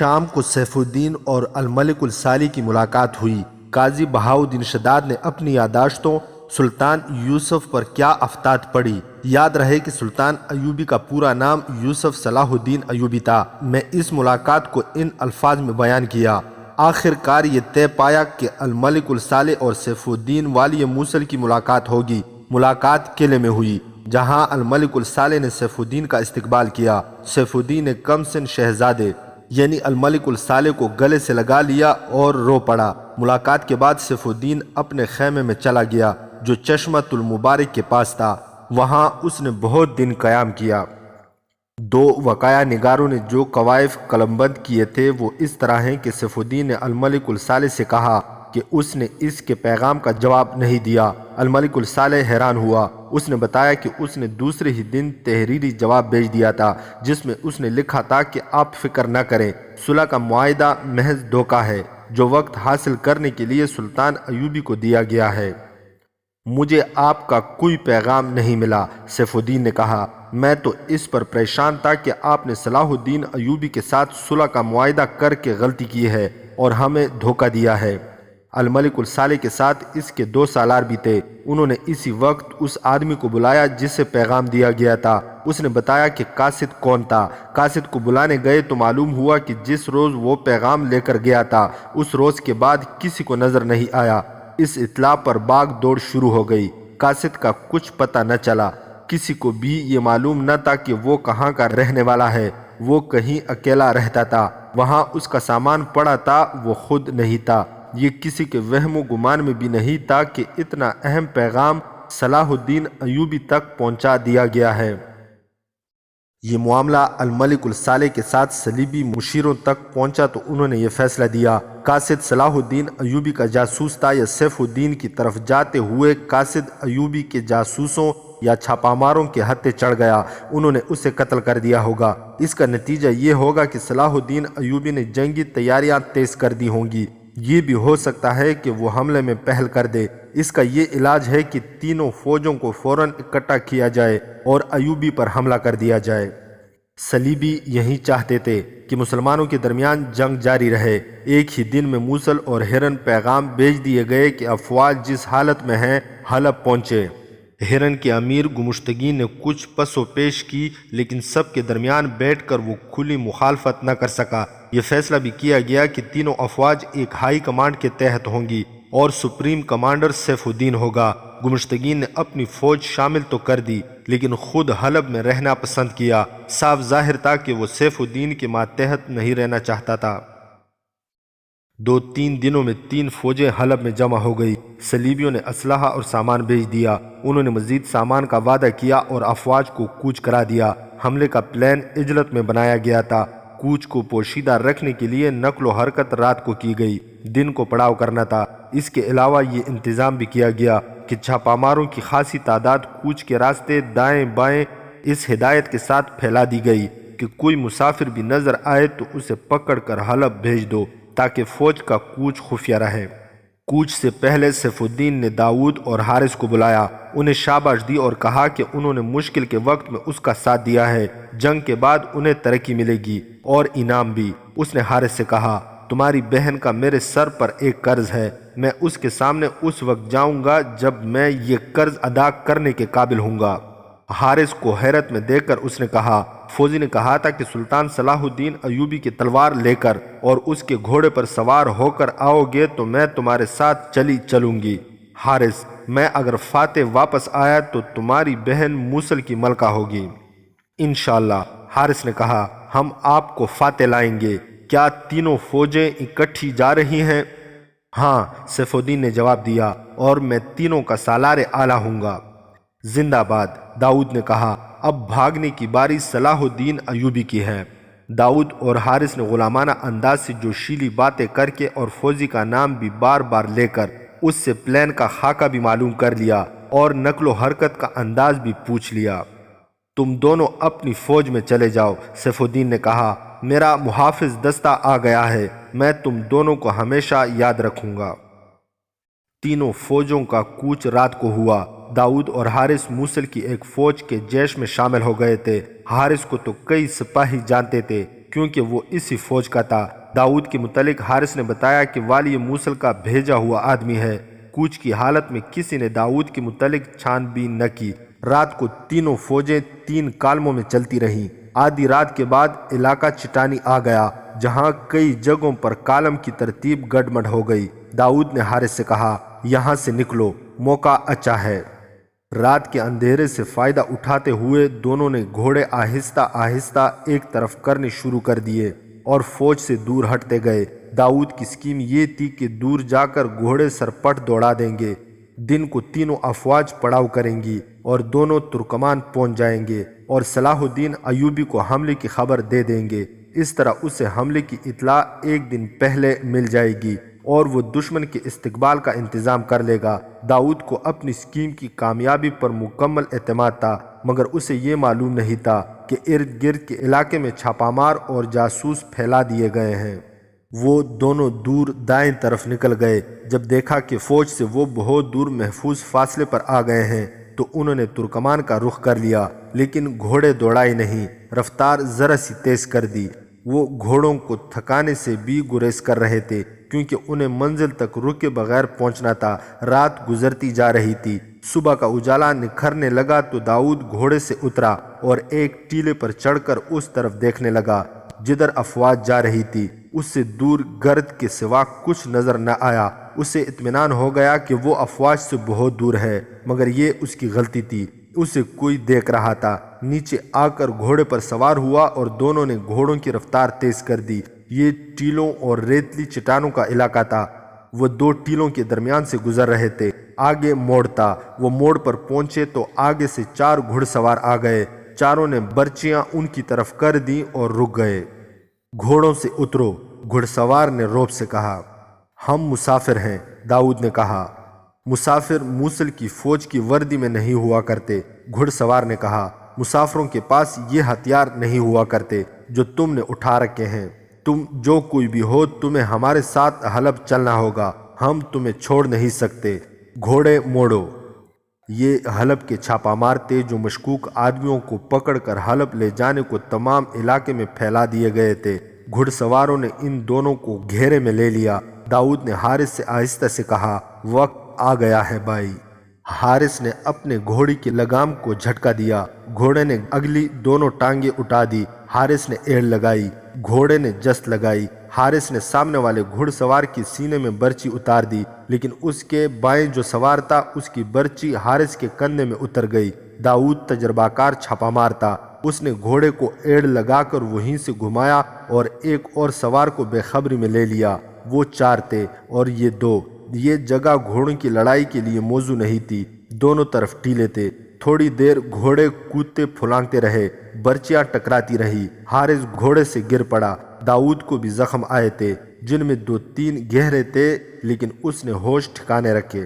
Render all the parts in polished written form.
شام کو سیف الدین اور الملک الصالح کی ملاقات ہوئی۔ قاضی بہاؤالدین شداد نے اپنی یادداشتوں سلطان یوسف پر کیا افتاد پڑھی۔ یاد رہے کہ سلطان ایوبی کا پورا نام یوسف صلاح الدین ایوبی تھا۔ میں اس ملاقات کو ان الفاظ میں بیان کیا۔ آخر کار یہ طے پایا کہ الملک الصالح اور سیف الدین والی موصل کی ملاقات ہوگی۔ ملاقات قلعے میں ہوئی، جہاں الملک الصالح نے سیف الدین کا استقبال کیا۔ سیف الدین نے کم سن شہزادے یعنی الملک الصالح کو گلے سے لگا لیا اور رو پڑا۔ ملاقات کے بعد سیف الدین اپنے خیمے میں چلا گیا جو چشمۃ المبارک کے پاس تھا۔ وہاں اس نے بہت دن قیام کیا۔ دو وقایع نگاروں نے جو قوائف قلمبند کیے تھے وہ اس طرح ہیں کہ سیف الدین نے الملک الصالح سے کہا کہ اس نے اس کے پیغام کا جواب نہیں دیا۔ الملک الصالح حیران ہوا۔ اس نے بتایا کہ اس نے دوسرے ہی دن تحریری جواب بھیج دیا تھا جس میں اس نے لکھا تھا کہ آپ فکر نہ کریں، صلح کا معاہدہ محض دھوکہ ہے جو وقت حاصل کرنے کے لیے سلطان ایوبی کو دیا گیا ہے۔ مجھے آپ کا کوئی پیغام نہیں ملا۔ سیف الدین نے کہا، میں تو اس پر پریشان تھا کہ آپ نے صلاح الدین ایوبی کے ساتھ صلح کا معاہدہ کر کے غلطی کی ہے اور ہمیں دھوکہ دیا ہے۔ الملک الصالح کے ساتھ اس کے 2 سالار بھی تھے۔ انہوں نے اسی وقت اس آدمی کو بلایا جس سے پیغام دیا گیا تھا۔ اس نے بتایا کہ قاصد کون تھا۔ قاصد کو بلانے گئے تو معلوم ہوا کہ جس روز وہ پیغام لے کر گیا تھا اس روز کے بعد کسی کو نظر نہیں آیا۔ اس اطلاع پر باغ دوڑ شروع ہو گئی۔ قاصد کا کچھ پتہ نہ چلا۔ کسی کو بھی یہ معلوم نہ تھا کہ وہ کہاں کا رہنے والا ہے۔ وہ کہیں اکیلا رہتا تھا۔ وہاں اس کا سامان پڑا تھا، وہ خود نہیں تھا۔ یہ کسی کے وہم و گمان میں بھی نہیں تھا کہ اتنا اہم پیغام صلاح الدین ایوبی تک پہنچا دیا گیا ہے۔ یہ معاملہ الملک الصالح کے ساتھ صلیبی مشیروں تک پہنچا تو انہوں نے یہ فیصلہ دیا۔ قاصد صلاح الدین ایوبی کا جاسوس تھا یا سیف الدین کی طرف جاتے ہوئے قاصد ایوبی کے جاسوسوں یا چھاپا ماروں کے ہتھے چڑھ گیا، انہوں نے اسے قتل کر دیا ہوگا۔ اس کا نتیجہ یہ ہوگا کہ صلاح الدین ایوبی نے جنگی تیاریاں تیز کر دی ہوں گی۔ یہ بھی ہو سکتا ہے کہ وہ حملے میں پہل کر دے۔ اس کا یہ علاج ہے کہ تینوں فوجوں کو فوراً اکٹھا کیا جائے اور ایوبی پر حملہ کر دیا جائے۔ صلیبی یہی چاہتے تھے کہ مسلمانوں کے درمیان جنگ جاری رہے۔ ایک ہی دن میں موصل اور ہرن پیغام بھیج دیے گئے کہ افواج جس حالت میں ہیں حلب پہنچے۔ ہرن کے امیر گمشتگین نے کچھ پس و پیش کی لیکن سب کے درمیان بیٹھ کر وہ کھلی مخالفت نہ کر سکا۔ یہ فیصلہ بھی کیا گیا کہ تینوں افواج ایک ہائی کمانڈ کے تحت ہوں گی اور سپریم کمانڈر سیف الدین ہوگا۔ گمشتگین نے اپنی فوج شامل تو کر دی لیکن خود حلب میں رہنا پسند کیا۔ صاف ظاہر تھا کہ وہ سیف الدین کے ماتحت نہیں رہنا چاہتا تھا۔ 2-3 دنوں میں 3 فوجیں حلب میں جمع ہو گئی۔ صلیبیوں نے اسلحہ اور سامان بھیج دیا۔ انہوں نے مزید سامان کا وعدہ کیا اور افواج کو کوچ کرا دیا۔ حملے کا پلان عجلت میں بنایا گیا تھا۔ کوچ کو پوشیدہ رکھنے کے لیے نقل و حرکت رات کو کی گئی، دن کو پڑاؤ کرنا تھا۔ اس کے علاوہ یہ انتظام بھی کیا گیا کہ چھاپا ماروں کی خاصی تعداد کوچ کے راستے دائیں بائیں اس ہدایت کے ساتھ پھیلا دی گئی کہ کوئی مسافر بھی نظر آئے تو اسے پکڑ کر حلب بھیج دو تاکہ فوج کا کوچ خفیہ رہے۔ کوچ سے پہلے سیف الدین نے داؤد اور حارث کو بلایا، انہیں شاباش دی اور کہا کہ انہوں نے مشکل کے وقت میں اس کا ساتھ دیا ہے، جنگ کے بعد انہیں ترقی ملے گی اور انعام بھی۔ اس نے حارث سے کہا، تمہاری بہن کا میرے سر پر ایک قرض ہے، میں اس کے سامنے اس وقت جاؤں گا جب میں یہ قرض ادا کرنے کے قابل ہوں گا۔ حارث کو حیرت میں دیکھ کر اس نے کہا، فوجی نے کہا تھا کہ سلطان صلاح الدین ایوبی کی تلوار لے کر اور اس کے گھوڑے پر سوار ہو کر آؤ گے تو میں تمہارے ساتھ چلوں گی۔ حارث، میں اگر فاتح واپس آیا تو تمہاری بہن موصل کی ملکہ ہوگی۔ انشاءاللہ۔ حارث نے کہا، ہم آپ کو فاتح لائیں گے۔ کیا تینوں فوجیں اکٹھی جا رہی ہیں؟ ہاں، سیف الدین نے جواب دیا، اور میں تینوں کا سالار اعلیٰ ہوں گا۔ زندہ باد۔ داؤد نے کہا، اب بھاگنے کی باری صلاح الدین ایوبی کی ہے۔ داؤد اور حارث نے غلامانہ انداز سے جوشیلی باتیں کر کے اور فوجی کا نام بھی بار بار لے کر اس سے پلان کا خاکہ بھی معلوم کر لیا اور نقل و حرکت کا انداز بھی پوچھ لیا۔ تم دونوں اپنی فوج میں چلے جاؤ۔ سیف الدین نے کہا، میرا محافظ دستہ آ گیا ہے، میں تم دونوں کو ہمیشہ یاد رکھوں گا۔ تینوں فوجوں کا کوچ رات کو ہوا۔ داؤد اور حارث موصل کی ایک فوج کے جیش میں شامل ہو گئے تھے۔ حارث کو تو کئی سپاہی جانتے تھے کیونکہ وہ اسی فوج کا تھا۔ داؤد کے متعلق حارث نے بتایا کہ والی موصل کا بھیجا ہوا آدمی ہے۔ کوچ کی حالت میں کسی نے داؤد کے متعلق چھان بین نہ کی۔ رات کو تینوں فوجیں 3 کالموں میں چلتی رہیں۔ آدھی رات کے بعد علاقہ چٹانی آ گیا، جہاں کئی جگہوں پر کالم کی ترتیب گڈمڈ ہو گئی۔ داؤد نے حارث سے کہا، یہاں سے نکلو، موقع اچھا ہے۔ رات کے اندھیرے سے فائدہ اٹھاتے ہوئے دونوں نے گھوڑے آہستہ آہستہ ایک طرف کرنے شروع کر دیے اور فوج سے دور ہٹتے گئے۔ داؤد کی اسکیم یہ تھی کہ دور جا کر گھوڑے سرپٹ دوڑا دیں گے۔ دن کو تینوں افواج پڑاؤ کریں گی اور دونوں ترکمان پہنچ جائیں گے اور صلاح الدین ایوبی کو حملے کی خبر دے دیں گے۔ اس طرح اسے حملے کی اطلاع ایک دن پہلے مل جائے گی اور وہ دشمن کے استقبال کا انتظام کر لے گا۔ داؤد کو اپنی اسکیم کی کامیابی پر مکمل اعتماد تھا، مگر اسے یہ معلوم نہیں تھا کہ ارد گرد کے علاقے میں چھاپہ مار اور جاسوس پھیلا دیے گئے ہیں۔ وہ دونوں دور دائیں طرف نکل گئے۔ جب دیکھا کہ فوج سے وہ بہت دور محفوظ فاصلے پر آ گئے ہیں تو انہوں نے ترکمان کا رخ کر لیا، لیکن گھوڑے دوڑائے نہیں، رفتار ذرا سی تیز کر دی۔ وہ گھوڑوں کو تھکانے سے بھی گریز کر رہے تھے، کیونکہ انہیں منزل تک رکے بغیر پہنچنا تھا۔ رات گزرتی جا رہی تھی، صبح کا اجالا نکھرنے لگا تو داؤد گھوڑے سے اترا اور ایک ٹیلے پر چڑھ کر اس طرف دیکھنے لگا جدھر افواج جا رہی تھی۔ اس سے دور گرد کے سوا کچھ نظر نہ آیا۔ اسے اطمینان ہو گیا کہ وہ افواج سے بہت دور ہے، مگر یہ اس کی غلطی تھی، اسے کوئی دیکھ رہا تھا۔ نیچے آ کر گھوڑے پر سوار ہوا اور دونوں نے گھوڑوں کی رفتار تیز کر دی۔ یہ ٹیلوں اور ریتلی چٹانوں کا علاقہ تھا۔ وہ 2 ٹیلوں کے درمیان سے گزر رہے تھے۔ آگے موڑ تھا۔ وہ موڑ پر پہنچے تو آگے سے 4 گھڑ سوار آ گئے۔ چاروں نے برچیاں ان کی طرف کر دیں اور رک گئے۔ گھوڑوں سے اترو، گھڑ سوار نے روب سے کہا۔ ہم مسافر ہیں، داؤد نے کہا۔ مسافر موصل کی فوج کی وردی میں نہیں ہوا کرتے، گھڑ سوار نے کہا۔ مسافروں کے پاس یہ ہتھیار نہیں ہوا کرتے جو تم نے اٹھا رکھے ہیں۔ تم جو کوئی بھی ہو، تمہیں ہمارے ساتھ حلب چلنا ہوگا، ہم تمہیں چھوڑ نہیں سکتے۔ گھوڑے موڑو۔ یہ حلب کے چھاپہ مار تھے جو مشکوک آدمیوں کو پکڑ کر حلب لے جانے کو تمام علاقے میں پھیلا دیے گئے تھے۔ گھڑ سواروں نے ان دونوں کو گھیرے میں لے لیا۔ داؤد نے حارث سے آہستہ سے کہا، وقت آ گیا ہے بھائی۔ حارث نے اپنے گھوڑی کی لگام کو جھٹکا دیا۔ گھوڑے نے اگلی دونوں ٹانگیں اٹھا دی۔ حارث نے ایڑ لگائی، گھوڑے نے جست لگائی۔ حارث نے سامنے والے گھڑ سوار کی سینے میں برچی اتار دی، لیکن اس کے بائیں جو سوار تھا اس کی برچی حارث کے کندھے میں اتر گئی۔ داؤد تجربہ کار چھاپہ مار تھا۔ اس نے گھوڑے کو ایڑ لگا کر وہیں سے گھمایا اور ایک اور سوار کو بے خبری میں لے لیا۔ وہ 4 تھے اور یہ 2۔ یہ جگہ گھوڑوں کی لڑائی کے لیے موزوں نہیں تھی، دونوں طرف ٹیلے تھے۔ تھوڑی دیر گھوڑے کودتے پھلانگتے رہے، برچیاں ٹکراتی رہی۔ حارث گھوڑے سے گر پڑا۔ داؤد کو بھی زخم آئے تھے، جن میں 2-3 گہرے تھے، لیکن اس نے ہوش ٹھکانے رکھے۔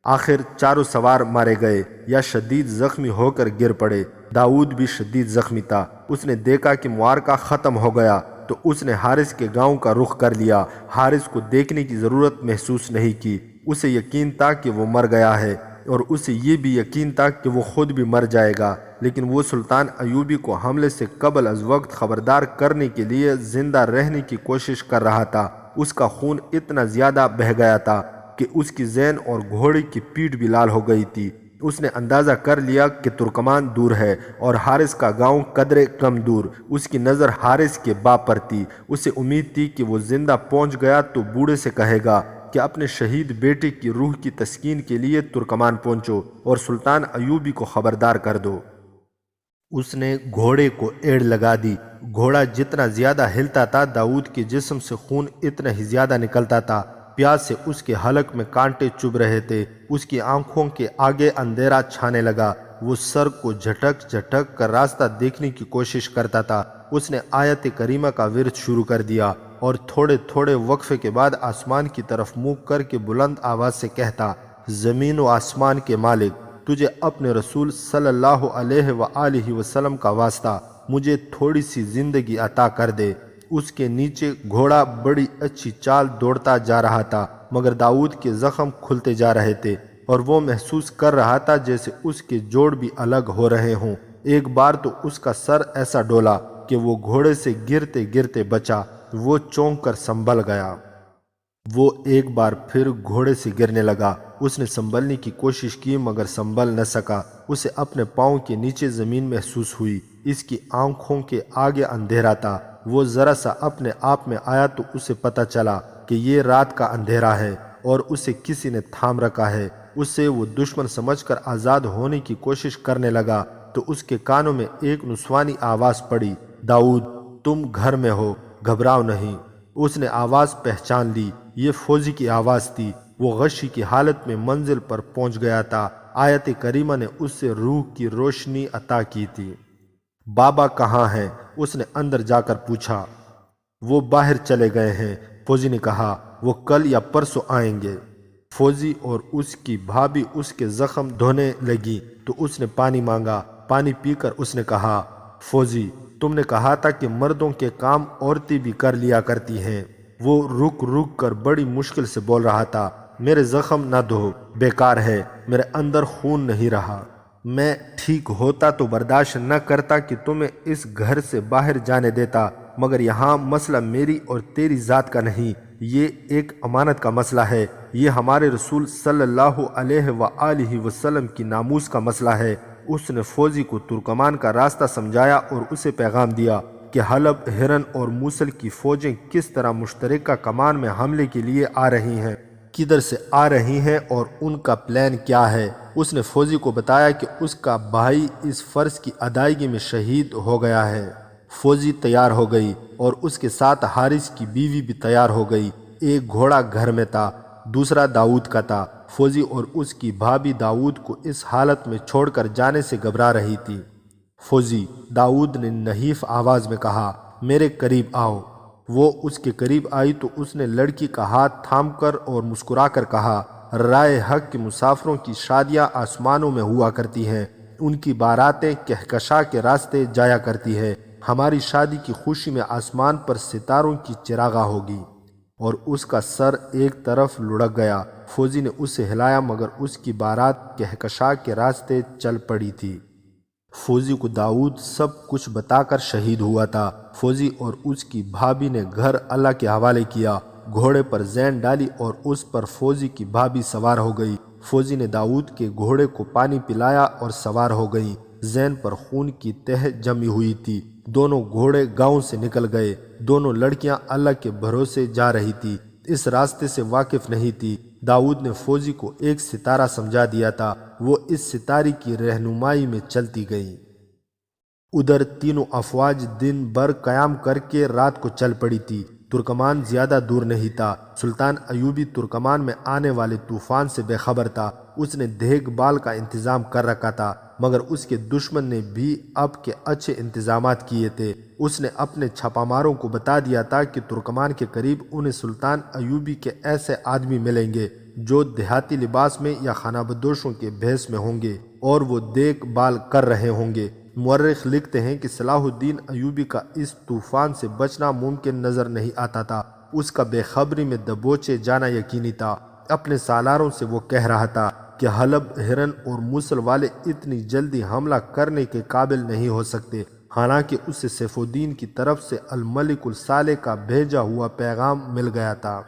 آخر 4 سوار مارے گئے یا شدید زخمی ہو کر گر پڑے۔ داؤد بھی شدید زخمی تھا۔ اس نے دیکھا کہ معرکہ ختم ہو گیا تو اس نے حارث کے گاؤں کا رخ کر لیا۔ حارث کو دیکھنے کی ضرورت محسوس نہیں کی۔ اسے یقین تھا کہ وہ مر گیا ہے اور اسے یہ بھی یقین تھا کہ وہ خود بھی مر جائے گا، لیکن وہ سلطان ایوبی کو حملے سے قبل از وقت خبردار کرنے کے لیے زندہ رہنے کی کوشش کر رہا تھا۔ اس کا خون اتنا زیادہ بہہ گیا تھا کہ اس کی ذہن اور گھوڑے کی پیٹھ بھی لال ہو گئی تھی۔ اس نے اندازہ کر لیا کہ ترکمان دور ہے اور حارث کا گاؤں قدرے کم دور۔ اس کی نظر حارث کے باپ پر تھی۔ اسے امید تھی کہ وہ زندہ پہنچ گیا تو بوڑھے سے کہے گا کہ اپنے شہید بیٹے کی روح کی تسکین کے لیے ترکمان پہنچو اور سلطان ایوبی کو خبردار کر دو۔ اس نے گھوڑے کو ایڑ لگا دی۔ گھوڑا جتنا زیادہ ہلتا تھا، داؤد کے جسم سے خون اتنا ہی زیادہ نکلتا تھا۔ پیاس سے اس کے حلق میں کانٹے چبھ رہے تھے۔ اس کی آنکھوں کے آگے اندھیرا چھانے لگا۔ وہ سر کو جھٹک جھٹک کر راستہ دیکھنے کی کوشش کرتا تھا۔ اس نے آیت کریمہ کا ورد شروع کر دیا اور تھوڑے تھوڑے وقفے کے بعد آسمان کی طرف منہ کر کے بلند آواز سے کہتا، زمین و آسمان کے مالک، تجھے اپنے رسول صلی اللہ علیہ وآلہ وسلم کا واسطہ، مجھے تھوڑی سی زندگی عطا کر دے۔ اس کے نیچے گھوڑا بڑی اچھی چال دوڑتا جا رہا تھا، مگر داؤد کے زخم کھلتے جا رہے تھے اور وہ محسوس کر رہا تھا جیسے اس کے جوڑ بھی الگ ہو رہے ہوں۔ ایک بار تو اس کا سر ایسا ڈولا کہ وہ گھوڑے سے گرتے گرتے بچا۔ وہ چونک کر سنبھل گیا۔ وہ ایک بار پھر گھوڑے سے گرنے لگا۔ اس نے سنبھلنے کی کوشش کی مگر سنبھل نہ سکا۔ اسے اپنے پاؤں کے نیچے زمین محسوس ہوئی۔ اس کی آنکھوں کے آگے اندھیرا تھا۔ وہ ذرا سا اپنے آپ میں آیا تو اسے پتہ چلا کہ یہ رات کا اندھیرا ہے اور اسے کسی نے تھام رکھا ہے۔ اسے وہ دشمن سمجھ کر آزاد ہونے کی کوشش کرنے لگا تو اس کے کانوں میں ایک نسوانی آواز پڑی، داؤد تم گھر میں ہو، گھبراؤ نہیں۔ اس نے آواز پہچان لی، یہ فوجی کی آواز تھی۔ وہ غشی کی حالت میں منزل پر پہنچ گیا تھا۔ آیت کریمہ نے اس سے روح کی روشنی عطا کی تھی۔ بابا کہاں ہیں؟ اس نے اندر جا کر پوچھا۔ وہ باہر چلے گئے ہیں، فوجی نے کہا، وہ کل یا پرسوں آئیں گے۔ فوجی اور اس کی بھابھی اس کے زخم دھونے لگی تو اس نے پانی مانگا۔ پانی پی کر اس نے کہا، فوجی تم نے کہا تھا کہ مردوں کے کام عورتیں بھی کر لیا کرتی ہیں۔ وہ رک رک کر بڑی مشکل سے بول رہا تھا، میرے زخم نہ دھو، بیکار ہے، میرے اندر خون نہیں رہا۔ میں ٹھیک ہوتا تو برداشت نہ کرتا کہ تمہیں اس گھر سے باہر جانے دیتا، مگر یہاں مسئلہ میری اور تیری ذات کا نہیں، یہ ایک امانت کا مسئلہ ہے۔ یہ ہمارے رسول صلی اللہ علیہ وآلہ وسلم کی ناموس کا مسئلہ ہے۔ اس نے فوجی کو ترکمان کا راستہ سمجھایا اور اسے پیغام دیا کہ حلب، ہرن اور موصل کی فوجیں کس طرح مشترکہ کمان میں حملے کے لیے آ رہی ہیں، کدھر سے آ رہی ہیں اور ان کا پلان کیا ہے۔ اس نے فوجی کو بتایا کہ اس کا بھائی اس فرض کی ادائیگی میں شہید ہو گیا ہے۔ فوجی تیار ہو گئی اور اس کے ساتھ حارث کی بیوی بھی تیار ہو گئی۔ ایک گھوڑا گھر میں تھا، دوسرا داؤد کا تھا۔ فوجی اور اس کی بھابھی داؤد کو اس حالت میں چھوڑ کر جانے سے گھبرا رہی تھی۔ فوجی، داؤد نے نحیف آواز میں کہا، میرے قریب آؤ۔ وہ اس کے قریب آئی تو اس نے لڑکی کا ہاتھ تھام کر اور مسکرا کر کہا، رائے حق کے مسافروں کی شادیاں آسمانوں میں ہوا کرتی ہیں، ان کی باراتیں کہکشاں کے راستے جایا کرتی ہیں۔ ہماری شادی کی خوشی میں آسمان پر ستاروں کی چراغاں ہوگی۔ اور اس کا سر ایک طرف لڑک گیا۔ فوجی نے اسے ہلایا مگر اس کی بارات کہکشاں کے راستے چل پڑی تھی۔ فوجی کو داؤد سب کچھ بتا کر شہید ہوا تھا۔ فوجی اور اس کی بھابھی نے گھر اللہ کے حوالے کیا، گھوڑے پر زین ڈالی اور اس پر فوجی کی بھابھی سوار ہو گئی۔ فوجی نے داؤد کے گھوڑے کو پانی پلایا اور سوار ہو گئی۔ زین پر خون کی تہ جمی ہوئی تھی۔ دونوں گھوڑے گاؤں سے نکل گئے۔ دونوں لڑکیاں اللہ کے بھروسے جا رہی تھی، اس راستے سے واقف نہیں تھی۔ داؤد نے فوجی کو ایک ستارہ سمجھا دیا تھا، وہ اس ستارے کی رہنمائی میں چلتی گئی۔ ادھر تینوں افواج دن بھر قیام کر کے رات کو چل پڑی تھی۔ ترکمان زیادہ دور نہیں تھا۔ سلطان ایوبی ترکمان میں آنے والے طوفان سے بے خبر تھا۔ اس نے دیکھ بھال کا انتظام کر رکھا تھا مگر اس کے دشمن نے بھی اب کے اچھے انتظامات کیے تھے۔ اس نے اپنے چھاپاماروں کو بتا دیا تھا کہ ترکمان کے قریب انہیں سلطان ایوبی کے ایسے آدمی ملیں گے جو دیہاتی لباس میں یا خانہ بدوشوں کے بھیس میں ہوں گے اور وہ دیکھ بھال کر رہے ہوں گے۔ مورخ لکھتے ہیں کہ صلاح الدین ایوبی کا اس طوفان سے بچنا ممکن نظر نہیں آتا تھا۔ اس کا بے خبری میں دبوچے جانا یقینی تھا۔ اپنے سالاروں سے وہ کہہ رہا تھا کہ حلب، ہرن اور موصل والے اتنی جلدی حملہ کرنے کے قابل نہیں ہو سکتے، حالانکہ اسے سیف الدین کی طرف سے الملک الصالح کا بھیجا ہوا پیغام مل گیا تھا۔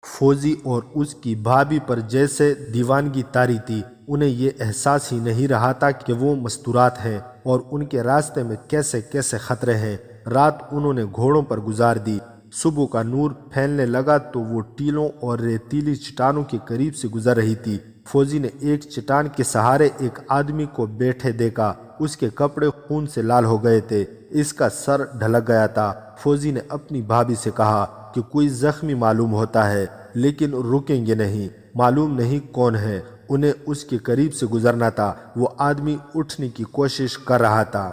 فوجی اور اس کی بھابھی پر جیسے دیوانگی طاری تھی۔ انہیں یہ احساس ہی نہیں رہا تھا کہ وہ مستورات ہیں اور ان کے راستے میں کیسے کیسے خطرے ہیں۔ رات انہوں نے گھوڑوں پر گزار دی۔ صبح کا نور پھیلنے لگا تو وہ ٹیلوں اور ریتیلی چٹانوں کے قریب سے گزر رہی تھی۔ فوجی نے ایک چٹان کے سہارے ایک آدمی کو بیٹھے دیکھا۔ اس کے کپڑے خون سے لال ہو گئے تھے، اس کا سر ڈھلک گیا تھا۔ فوجی نے اپنی بھابھی سے کہا کہ کوئی زخمی معلوم ہوتا ہے لیکن رکیں گے نہیں، معلوم نہیں کون ہے۔ انہیں اس کے قریب سے گزرنا تھا۔ وہ آدمی اٹھنے کی کوشش کر رہا تھا۔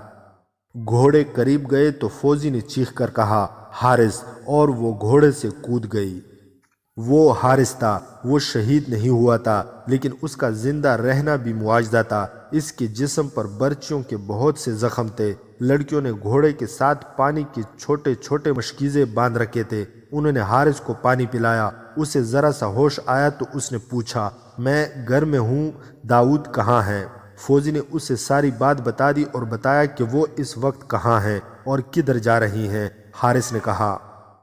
گھوڑے قریب گئے تو فوجی نے چیخ کر کہا، حارث، اور وہ گھوڑے سے کود گئی۔ وہ حارث تھا۔ وہ شہید نہیں ہوا تھا لیکن اس کا زندہ رہنا بھی معجزہ تھا۔ اس کے جسم پر برچیوں کے بہت سے زخم تھے۔ لڑکیوں نے گھوڑے کے ساتھ پانی کے چھوٹے چھوٹے مشکیزے باندھ رکھے تھے۔ انہوں نے حارث کو پانی پلایا۔ اسے ذرا سا ہوش آیا تو اس نے پوچھا، میں گھر میں ہوں، داؤد کہاں ہے؟ فوجی نے اسے ساری بات بتا دی اور بتایا کہ وہ اس وقت کہاں ہے اور کدھر جا رہی ہیں؟ حارث نے کہا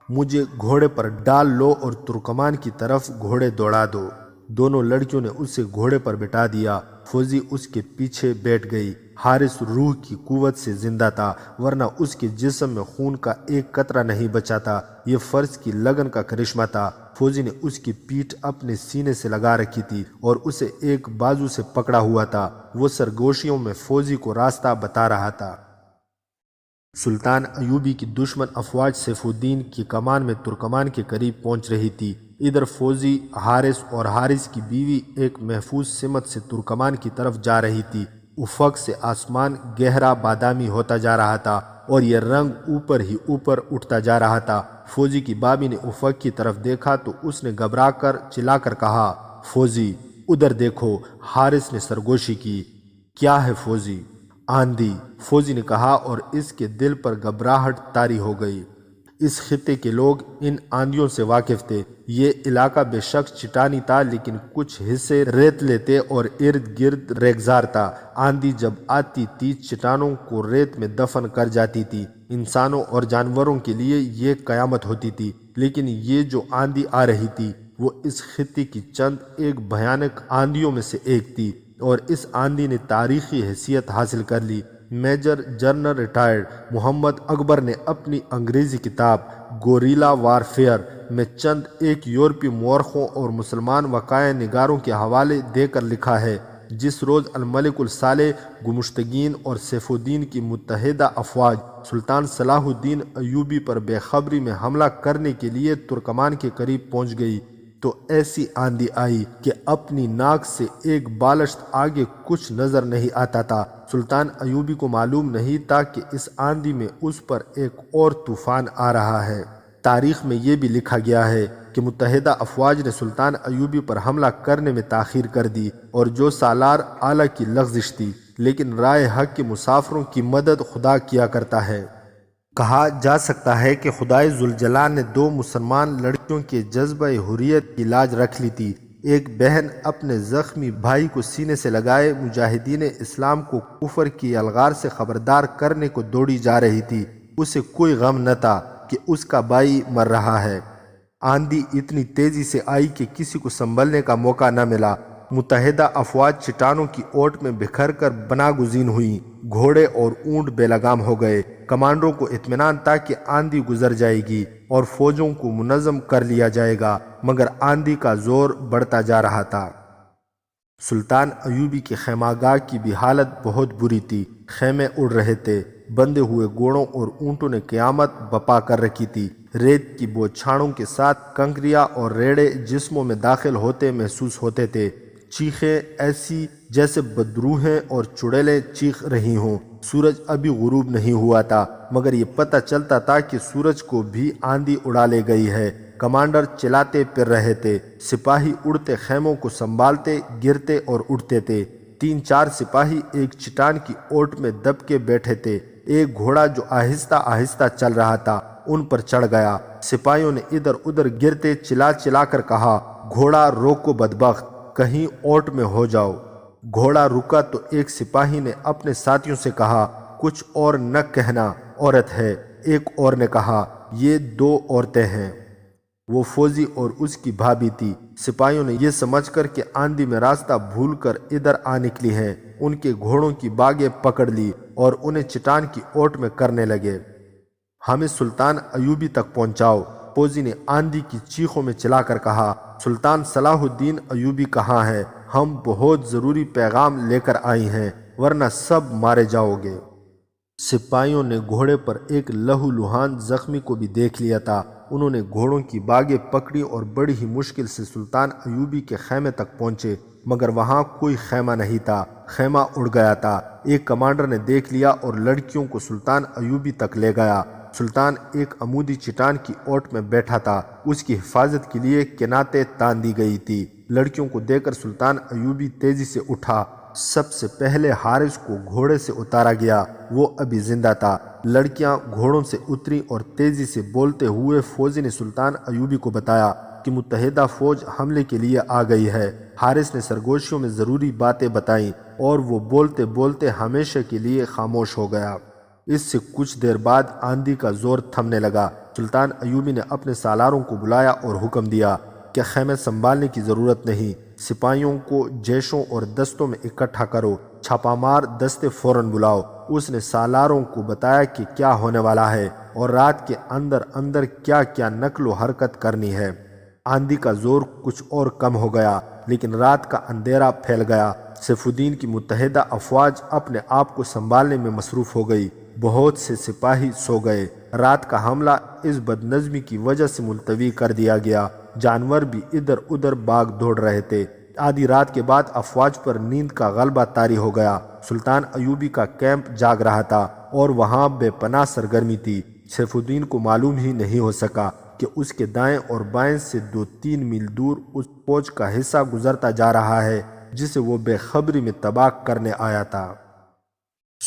مجھے گھوڑے پر ڈال لو اور ترکمان کی طرف گھوڑے دوڑا دو۔ دونوں لڑکیوں نے اسے گھوڑے پر بٹھا دیا۔ فوزی اس کے پیچھے بیٹھ گئی۔ حارث روح کی قوت سے زندہ تھا، ورنہ اس کے جسم میں خون کا ایک قطرہ نہیں بچا تھا۔ یہ فرض کی لگن کا کرشمہ تھا۔ فوزی نے اس کی پیٹھ اپنے سینے سے لگا رکھی تھی اور اسے ایک بازو سے پکڑا ہوا تھا۔ وہ سرگوشیوں میں فوزی کو راستہ بتا رہا تھا۔ سلطان ایوبی کی دشمن افواج سیف الدین کی کمان میں ترکمان کے قریب پہنچ رہی تھی۔ ادھر فوزی، حارث اور حارث کی بیوی ایک محفوظ سمت سے ترکمان کی طرف جا رہی تھی۔ افق سے آسمان گہرا بادامی ہوتا جا رہا تھا اور یہ رنگ اوپر ہی اوپر اٹھتا جا رہا تھا۔ فوزی کی بابی نے افق کی طرف دیکھا تو اس نے گھبرا کر چلا کر کہا فوزی ادھر دیکھو۔ حارث نے سرگوشی کی۔ کیا ہے فوزی؟ آندھی، فوزی نے کہا اور اس کے دل پر گھبراہٹ طاری ہو گئی۔ اس خطے کے لوگ ان آندھیوں سے واقف تھے۔ یہ علاقہ بے شک چٹانی تھا، لیکن کچھ حصے ریتلے تھے اور ارد گرد ریگزار تھا۔ آندھی جب آتی تھی چٹانوں کو ریت میں دفن کر جاتی تھی۔ انسانوں اور جانوروں کے لیے یہ قیامت ہوتی تھی، لیکن یہ جو آندھی آ رہی تھی وہ اس خطے کی چند ایک بھیانک آندھیوں میں سے ایک تھی، اور اس آندھی نے تاریخی حیثیت حاصل کر لی۔ میجر جنرل ریٹائرڈ محمد اکبر نے اپنی انگریزی کتاب گوریلا وارفیئر میں چند ایک یورپی مورخوں اور مسلمان وقائع نگاروں کے حوالے دے کر لکھا ہے جس روز الملک الصالح گمشتگین اور سیف الدین کی متحدہ افواج سلطان صلاح الدین ایوبی پر بے خبری میں حملہ کرنے کے لیے ترکمان کے قریب پہنچ گئی تو ایسی آندھی آئی کہ اپنی ناک سے ایک بالشت آگے کچھ نظر نہیں آتا تھا۔ سلطان ایوبی کو معلوم نہیں تھا کہ اس آندھی میں اس پر ایک اور طوفان آ رہا ہے۔ تاریخ میں یہ بھی لکھا گیا ہے کہ متحدہ افواج نے سلطان ایوبی پر حملہ کرنے میں تاخیر کر دی، اور جو سالار آلہ کی لغزش تھی، لیکن رائے حق کے مسافروں کی مدد خدا کیا کرتا ہے۔ کہا جا سکتا ہے کہ خدائے ذوالجلال نے دو مسلمان لڑکیوں کے جذبہ حریت کی لاج رکھ لی تھی۔ ایک بہن اپنے زخمی بھائی کو سینے سے لگائے مجاہدین اسلام کو کفر کی الغار سے خبردار کرنے کو دوڑی جا رہی تھی۔ اسے کوئی غم نہ تھا کہ اس کا بھائی مر رہا ہے۔ آندھی اتنی تیزی سے آئی کہ کسی کو سنبھلنے کا موقع نہ ملا۔ متحدہ افواج چٹانوں کی اوٹ میں بکھر کر بنا گزین ہوئیں۔ گھوڑے اور اونٹ بے لگام ہو گئے۔ کمانڈروں کو اطمینان تھا کہ آندھی گزر جائے گی اور فوجوں کو منظم کر لیا جائے گا، مگر آندھی کا زور بڑھتا جا رہا تھا۔ سلطان ایوبی کی خیمہ گاہ کی بھی حالت بہت بری تھی۔ خیمے اڑ رہے تھے۔ بندھے ہوئے گھوڑوں اور اونٹوں نے قیامت بپا کر رکھی تھی۔ ریت کی بوچھاڑوں کے ساتھ کنکریاں اور ریڑے جسموں میں داخل ہوتے محسوس ہوتے تھے۔ چیخیں ایسی جیسے بدروحیں اور چڑیلیں چیخ رہی ہوں۔ سورج ابھی غروب نہیں ہوا تھا، مگر یہ پتہ چلتا تھا کہ سورج کو بھی آندھی اڑا لے گئی ہے۔ کمانڈر چلاتے پھر رہے تھے۔ سپاہی اڑتے خیموں کو سنبھالتے، گرتے اور اٹھتے تھے۔ 3-4 سپاہی ایک چٹان کی اوٹ میں دب کے بیٹھے تھے۔ ایک گھوڑا جو آہستہ آہستہ چل رہا تھا ان پر چڑھ گیا۔ سپاہیوں نے ادھر ادھر گرتے چلا چلا کر کہا گھوڑا روکو بدبخت، کہیں اوٹ میں ہو جاؤ۔ گھوڑا رکا تو ایک سپاہی نے اپنے ساتھیوں سے کہا کچھ اور نہ کہنا، عورت ہے۔ ایک اور نے کہا یہ 2 عورتیں ہیں۔ وہ فوزی اور اس کی بھابھی تھی۔ سپاہیوں نے یہ سمجھ کر کہ آندھی میں راستہ بھول کر ادھر آ نکلی ہیں، ان کے گھوڑوں کی باگیں پکڑ لی اور انہیں چٹان کی اوٹ میں کرنے لگے۔ ہمیں سلطان ایوبی تک پہنچاؤ، فوزی نے آندھی کی چیخوں میں چلا کر کہا۔ سلطان صلاح الدین ایوبی کہاں ہے؟ ہم بہت ضروری پیغام لے کر آئی ہیں، ورنہ سب مارے جاؤ گے۔ سپاہیوں نے گھوڑے پر ایک لہو لہان زخمی کو بھی دیکھ لیا تھا۔ انہوں نے گھوڑوں کی باگیں پکڑی اور بڑی ہی مشکل سے سلطان ایوبی کے خیمے تک پہنچے، مگر وہاں کوئی خیمہ نہیں تھا۔ خیمہ اڑ گیا تھا۔ ایک کمانڈر نے دیکھ لیا اور لڑکیوں کو سلطان ایوبی تک لے گیا۔ سلطان ایک عمودی چٹان کی اوٹ میں بیٹھا تھا۔ اس کی حفاظت کے لیے کناتیں تان دی گئی تھی۔ لڑکیوں کو دیکھ کر سلطان ایوبی تیزی سے اٹھا۔ سب سے پہلے حارث کو گھوڑے سے اتارا گیا، وہ ابھی زندہ تھا۔ لڑکیاں گھوڑوں سے اتریں اور تیزی سے بولتے ہوئے فوجی نے سلطان ایوبی کو بتایا کہ متحدہ فوج حملے کے لیے آ گئی ہے۔ حارث نے سرگوشیوں میں ضروری باتیں بتائیں اور وہ بولتے بولتے ہمیشہ کے لیے خاموش ہو گیا۔ اس سے کچھ دیر بعد آندھی کا زور تھمنے لگا۔ سلطان ایوبی نے اپنے سالاروں کو بلایا اور حکم دیا کہ خیمے سنبھالنے کی ضرورت نہیں، سپاہیوں کو جیشوں اور دستوں میں اکٹھا کرو، چھاپا مار دستے فوراً بلاؤ۔ اس نے سالاروں کو بتایا کہ کیا ہونے والا ہے اور رات کے اندر اندر کیا کیا نقل و حرکت کرنی ہے۔ آندھی کا زور کچھ اور کم ہو گیا، لیکن رات کا اندھیرا پھیل گیا۔ سیف الدین کی متحدہ افواج اپنے آپ کو سنبھالنے میں مصروف ہو گئی۔ بہت سے سپاہی سو گئے۔ رات کا حملہ اس بد نظمی کی وجہ سے ملتوی کر دیا گیا۔ جانور بھی ادھر ادھر بھاگ دوڑ رہے تھے۔ آدھی رات کے بعد افواج پر نیند کا غلبہ طاری ہو گیا۔ سلطان ایوبی کا کیمپ جاگ رہا تھا اور وہاں بے پناہ سرگرمی تھی۔ سیف الدین کو معلوم ہی نہیں ہو سکا کہ اس کے دائیں اور بائیں سے 2-3 میل دور اس فوج کا حصہ گزرتا جا رہا ہے جسے وہ بے خبری میں تباہ کرنے آیا تھا۔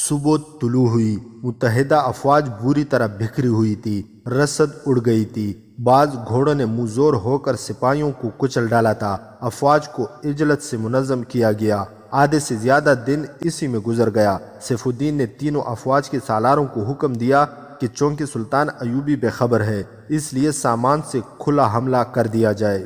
صبح طلوع ہوئی۔ متحدہ افواج بری طرح بکھری ہوئی تھی، رسد اڑ گئی تھی۔ بعض گھوڑوں نے منہ زور ہو کر سپاہیوں کو کچل ڈالا تھا۔ افواج کو عجلت سے منظم کیا گیا۔ آدھے سے زیادہ دن اسی میں گزر گیا۔ سیف الدین نے تینوں افواج کے سالاروں کو حکم دیا کہ چونکہ سلطان ایوبی بے خبر ہے، اس لیے سامان سے کھلا حملہ کر دیا جائے۔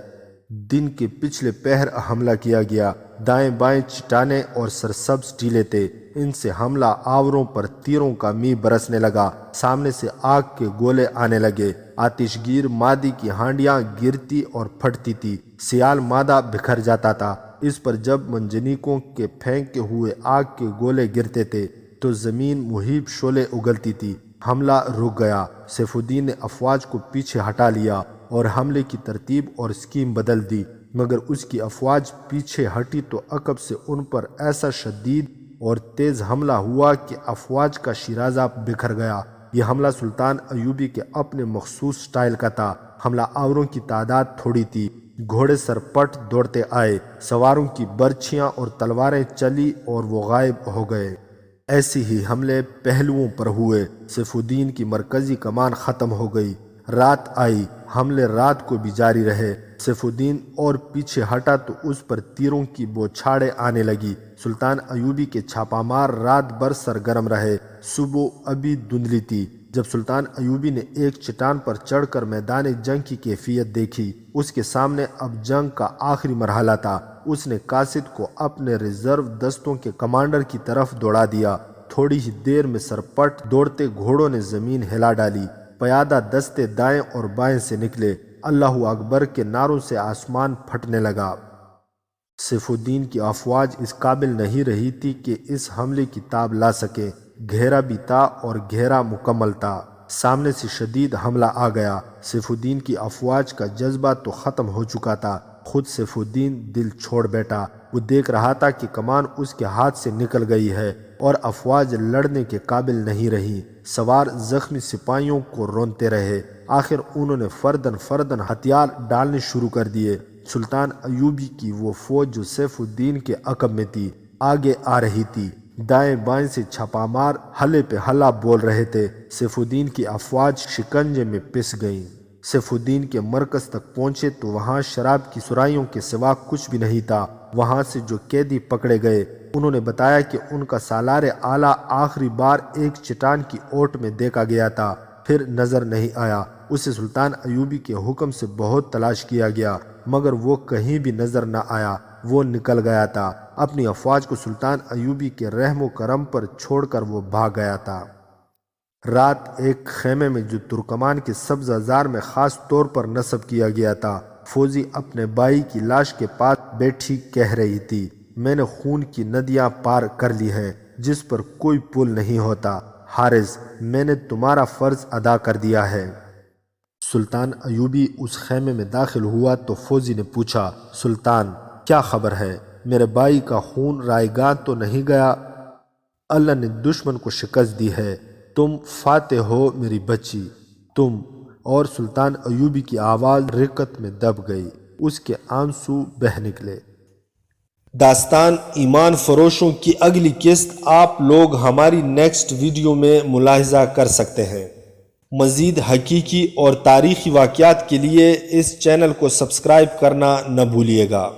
دن کے پچھلے پہر حملہ کیا گیا۔ دائیں بائیں چٹانیں اور سرسبز ٹیلے تھے، ان سے حملہ آوروں پر تیروں کا می برسنے لگا۔ سامنے سے آگ کے گولے آنے لگے۔ آتش گیر مادی کی ہانڈیاں گرتی اور پھٹتی تھی۔ سیال مادہ بکھر جاتا تھا۔ اس پر جب منجنیقوں کے پھینکے ہوئے آگ کے گولے گرتے تھے تو زمین مہیب شعلے اگلتی تھی۔ حملہ رک گیا۔ سیف الدین نے افواج کو پیچھے ہٹا لیا اور حملے کی ترتیب اور اسکیم بدل دی، مگر اس کی افواج پیچھے ہٹی تو عقب سے ان پر ایسا شدید اور تیز حملہ ہوا کہ افواج کا شیرازہ بکھر گیا۔ یہ حملہ سلطان ایوبی کے اپنے مخصوص سٹائل کا تھا۔ حملہ آوروں کی تعداد تھوڑی تھی۔ گھوڑے سرپٹ دوڑتے آئے، سواروں کی برچھیاں اور تلواریں چلی اور وہ غائب ہو گئے۔ ایسے ہی حملے پہلوؤں پر ہوئے۔ سیف الدین کی مرکزی کمان ختم ہو گئی۔ رات آئی، حملے رات کو بھی جاری رہے۔ سیف الدین اور پیچھے ہٹا تو اس پر تیروں کی بوچھاڑیں آنے لگی۔ سلطان ایوبی کے چھاپا مار رات بھر سرگرم رہے۔ صبح ابھی دھندلی تھی جب سلطان ایوبی نے ایک چٹان پر چڑھ کر میدان جنگ کی کیفیت دیکھی۔ اس کے سامنے اب جنگ کا آخری مرحلہ تھا۔ اس نے قاصد کو اپنے ریزرو دستوں کے کمانڈر کی طرف دوڑا دیا۔ تھوڑی ہی دیر میں سرپٹ دوڑتے گھوڑوں نے زمین ہلا ڈالی۔ پیادہ دستے دائیں اور بائیں سے نکلے۔ اللہ اکبر کے نعروں سے آسمان پھٹنے لگا۔ سیف الدین کی افواج اس قابل نہیں رہی تھی کہ اس حملے کی تاب لا سکے۔ گھیرا بھی تھا اور گھیرا مکمل تھا۔ سامنے سے شدید حملہ آ گیا۔ سیف الدین کی افواج کا جذبہ تو ختم ہو چکا تھا۔ خود سیف الدین دل چھوڑ بیٹھا۔ وہ دیکھ رہا تھا کہ کمان اس کے ہاتھ سے نکل گئی ہے اور افواج لڑنے کے قابل نہیں رہی۔ سوار زخمی سپاہیوں کو رونتے رہے۔ آخر انہوں نے فردن ہتھیار ڈالنے شروع کر دیے۔ سلطان ایوبی کی وہ فوج جو سیف الدین کے عقب میں تھی آگے آ رہی تھی۔ دائیں بائیں سے چھاپا مار ہلے پہ ہلا بول رہے تھے۔ سیف الدین کی افواج شکنجے میں پس گئیں۔ سیف الدین کے مرکز تک پہنچے تو وہاں شراب کی سرائیوں کے سوا کچھ بھی نہیں تھا۔ وہاں سے جو قیدی پکڑے گئے انہوں نے بتایا کہ ان کا سالار اعلیٰ آخری بار ایک چٹان کی اوٹ میں دیکھا گیا تھا، پھر نظر نہیں آیا۔ اسے سلطان ایوبی کے حکم سے بہت تلاش کیا گیا مگر وہ کہیں بھی نظر نہ آیا۔ وہ نکل گیا تھا۔ اپنی افواج کو سلطان ایوبی کے رحم و کرم پر چھوڑ کر وہ بھاگ گیا تھا۔ رات ایک خیمے میں جو ترکمان کے سبزہ زار میں خاص طور پر نصب کیا گیا تھا، فوجی اپنے بھائی کی لاش کے پاس بیٹھی کہہ رہی تھی، میں نے خون کی ندیاں پار کر لی ہیں جس پر کوئی پل نہیں ہوتا۔ حارث، میں نے تمہارا فرض ادا کر دیا ہے۔ سلطان ایوبی اس خیمے میں داخل ہوا تو فوجی نے پوچھا، سلطان کیا خبر ہے؟ میرے بھائی کا خون رائیگاں تو نہیں گیا؟ اللہ نے دشمن کو شکست دی ہے، تم فاتح ہو میری بچی، تم۔ اور سلطان ایوبی کی آواز رقت میں دب گئی، اس کے آنسو بہہ نکلے۔ داستان ایمان فروشوں کی اگلی قسط آپ لوگ ہماری نیکسٹ ویڈیو میں ملاحظہ کر سکتے ہیں۔ مزید حقیقی اور تاریخی واقعات کے لیے اس چینل کو سبسکرائب کرنا نہ بھولیے گا۔